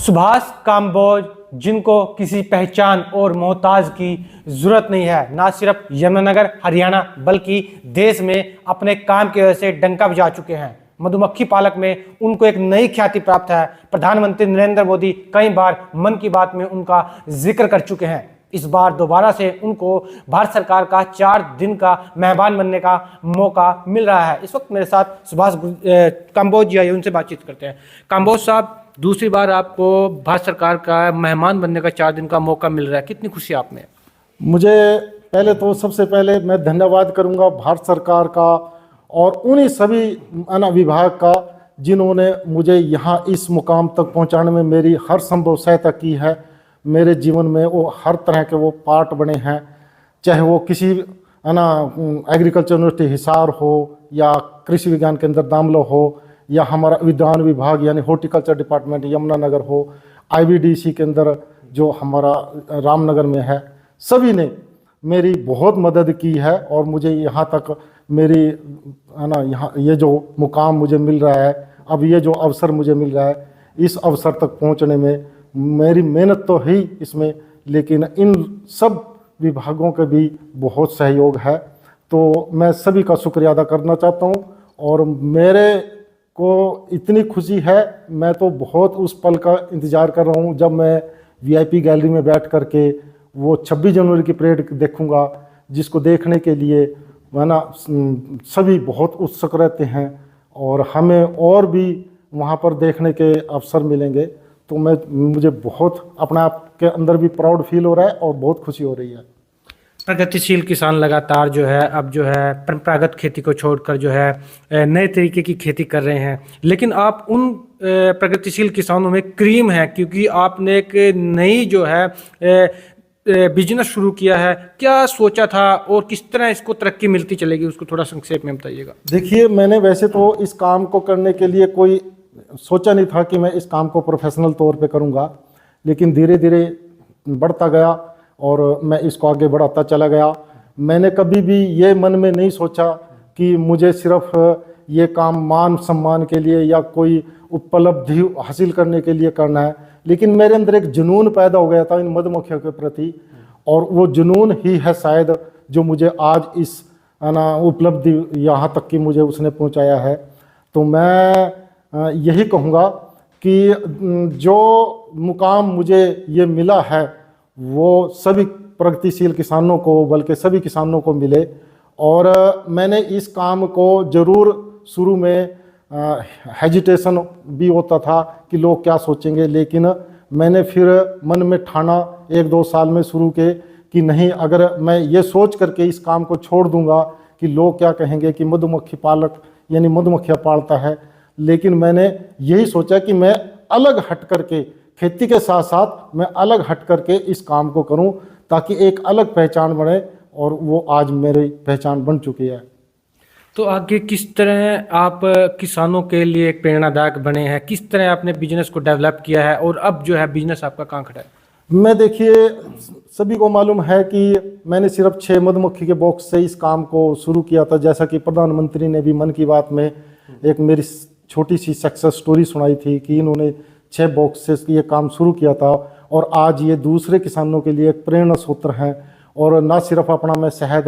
सुभाष काम्बोज, जिनको किसी पहचान और मोहताज की जरूरत नहीं है, ना सिर्फ यमुनानगर हरियाणा बल्कि देश में अपने काम की वजह से डंका बजा चुके हैं। मधुमक्खी पालक में उनको एक नई ख्याति प्राप्त है। प्रधानमंत्री नरेंद्र मोदी कई बार मन की बात में उनका जिक्र कर चुके हैं। इस बार दोबारा से उनको भारत सरकार का 4 दिन का मेहमान बनने का मौका मिल रहा है। इस वक्त मेरे साथ सुभाष काम्बोज जी आए, उनसे बातचीत करते हैं। काम्बोज साहब, दूसरी बार आपको भारत सरकार का मेहमान बनने का 4 दिन का मौका मिल रहा है, कितनी खुशी आप में? मुझे पहले तो सबसे पहले मैं धन्यवाद करूंगा भारत सरकार का और उन्हीं सभी विभाग का जिन्होंने मुझे यहाँ इस मुकाम तक पहुँचाने में मेरी हर संभव सहायता की है। मेरे जीवन में वो हर तरह के वो पार्ट बने हैं, चाहे वो किसी एग्रीकल्चर यूनिवर्सिटी हिसार हो या कृषि विज्ञान केंद्र दामलो हो या हमारा उद्यान विभाग यानी हॉर्टिकल्चर डिपार्टमेंट यमुनानगर हो, IVDC के अंदर जो हमारा रामनगर में है, सभी ने मेरी बहुत मदद की है और मुझे यहाँ तक मेरी यहाँ ये जो मुकाम मुझे मिल रहा है, अब ये जो अवसर मुझे मिल रहा है, इस अवसर तक पहुँचने में मेरी मेहनत तो है इसमें, लेकिन इन सब विभागों का भी बहुत सहयोग है। तो मैं सभी का शुक्रिया अदा करना चाहता हूँ और मेरे को इतनी खुशी है, मैं तो बहुत उस पल का इंतज़ार कर रहा हूँ जब मैं VIP गैलरी में बैठ कर के वो 26 जनवरी की परेड देखूँगा, जिसको देखने के लिए सभी बहुत उत्सुक रहते हैं और हमें और भी वहाँ पर देखने के अवसर मिलेंगे। तो मुझे बहुत अपने आप के अंदर भी प्राउड फील हो रहा है और बहुत खुशी हो रही है। प्रगतिशील किसान लगातार जो है अब जो है परंपरागत खेती को छोड़कर जो है नए तरीके की खेती कर रहे हैं, लेकिन आप उन प्रगतिशील किसानों में क्रीम है, क्योंकि आपने एक नई जो है बिजनेस शुरू किया है। क्या सोचा था और किस तरह इसको तरक्की मिलती चलेगी, उसको थोड़ा संक्षेप में बताइएगा। देखिए, मैंने वैसे तो इस काम को करने के लिए कोई सोचा नहीं था कि मैं इस काम को प्रोफेशनल तौर पे करूँगा, लेकिन धीरे धीरे बढ़ता गया और मैं इसको आगे बढ़ाता चला गया। मैंने कभी भी ये मन में नहीं सोचा कि मुझे सिर्फ ये काम मान सम्मान के लिए या कोई उपलब्धि हासिल करने के लिए करना है, लेकिन मेरे अंदर एक जुनून पैदा हो गया था इन मधुमक्खियों के प्रति, और वो जुनून ही है शायद जो मुझे आज इस उपलब्धि यहाँ तक कि मुझे उसने पहुँचाया है। तो मैं यही कहूँगा कि जो मुकाम मुझे ये मिला है वो सभी प्रगतिशील किसानों को, बल्कि सभी किसानों को मिले। और मैंने इस काम को ज़रूर शुरू में हेजिटेशन भी होता था कि लोग क्या सोचेंगे, लेकिन मैंने फिर मन में ठाना 1-2 साल में शुरू के कि नहीं, अगर मैं ये सोच करके इस काम को छोड़ दूंगा कि लोग क्या कहेंगे कि मधुमक्खी पालक यानी मधुमक्खियाँ पालता है, लेकिन मैंने यही सोचा कि मैं अलग हट करके खेती के साथ साथ मैं अलग हट करके इस काम को करूं ताकि एक अलग पहचान बने, और वो आज मेरी पहचान बन चुकी है। तो आगे किस तरह आप किसानों के लिए एक प्रेरणादायक बने हैं, किस तरह आपने बिजनेस को डेवलप किया है और अब जो है बिजनेस आपका कहाँ खड़ा है? मैं देखिए, सभी को मालूम है कि मैंने सिर्फ 6 मधुमक्खी के बॉक्स से इस काम को शुरू किया था। जैसा कि प्रधानमंत्री ने भी मन की बात में एक मेरी छोटी सी सक्सेस स्टोरी सुनाई थी कि इन्होंने 6 बॉक्स से ये काम शुरू किया था, और आज ये दूसरे किसानों के लिए एक प्रेरणा सूत्र हैं। और ना सिर्फ अपना मैं शहद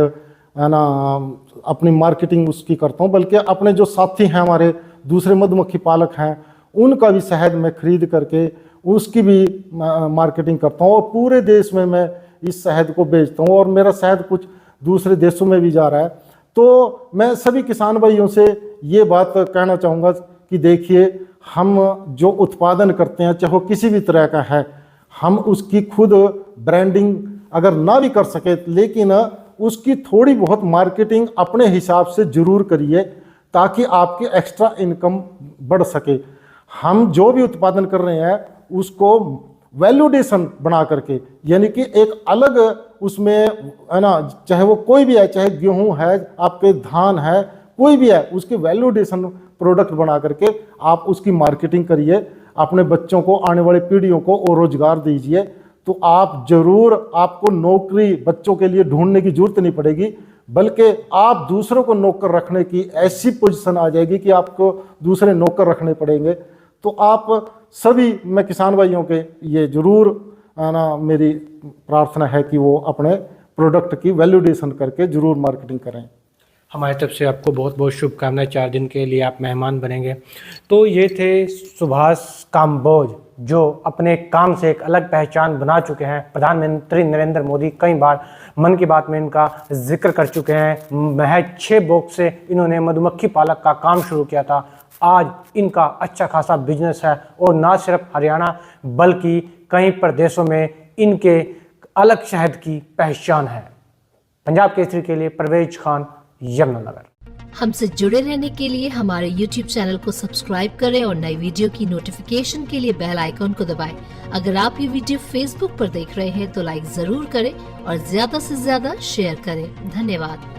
अपनी मार्केटिंग उसकी करता हूँ, बल्कि अपने जो साथी हैं हमारे दूसरे मधुमक्खी पालक हैं, उनका भी शहद मैं खरीद करके उसकी भी मार्केटिंग करता हूँ और पूरे देश में मैं इस शहद को बेचता हूँ, और मेरा शहद कुछ दूसरे देशों में भी जा रहा है। तो मैं सभी किसान भाइयों से ये बात कहना चाहूँगा कि देखिए, हम जो उत्पादन करते हैं चाहे वो किसी भी तरह का है, हम उसकी खुद ब्रांडिंग अगर ना भी कर सके, लेकिन उसकी थोड़ी बहुत मार्केटिंग अपने हिसाब से ज़रूर करिए ताकि आपकी एक्स्ट्रा इनकम बढ़ सके। हम जो भी उत्पादन कर रहे हैं उसको वैल्यूडेशन बना करके, यानी कि एक अलग उसमें है ना, चाहे वो कोई भी है, चाहे गेहूं है, आपके धान है, कोई भी है, उसकी वैल्यूडेशन प्रोडक्ट बना करके आप उसकी मार्केटिंग करिए, अपने बच्चों को, आने वाली पीढ़ियों को और रोजगार दीजिए। तो आप जरूर, आपको नौकरी बच्चों के लिए ढूंढने की जरूरत नहीं पड़ेगी, बल्कि आप दूसरों को नौकर रखने की ऐसी पोजीशन आ जाएगी कि आपको दूसरे नौकर रखने पड़ेंगे। तो तो आप सभी, मैं किसान भाइयों के ये जरूर ना मेरी प्रार्थना है कि वो अपने प्रोडक्ट की वैल्यूडेशन करके जरूर मार्केटिंग करें। हमारी तरफ से आपको बहुत बहुत शुभकामनाएं, 4 दिन के लिए आप मेहमान बनेंगे। तो ये थे सुभाष काम्बोज, जो अपने काम से एक अलग पहचान बना चुके हैं। प्रधानमंत्री नरेंद्र मोदी कई बार मन की बात में इनका जिक्र कर चुके हैं। महज 6 बॉक्स से इन्होंने मधुमक्खी पालक का काम शुरू किया था। आज इनका अच्छा खासा बिजनेस है और ना सिर्फ हरियाणा बल्कि कई प्रदेशों में इनके अलग शहद की पहचान है। पंजाब केसरी के लिए परवेज खान, यमुनानगर। हमसे जुड़े रहने के लिए हमारे YouTube चैनल को सब्सक्राइब करें और नई वीडियो की नोटिफिकेशन के लिए बेल आइकॉन को दबाएं। अगर आप ये वीडियो Facebook पर देख रहे हैं तो लाइक जरूर करें और ज्यादा से ज्यादा शेयर करें। धन्यवाद।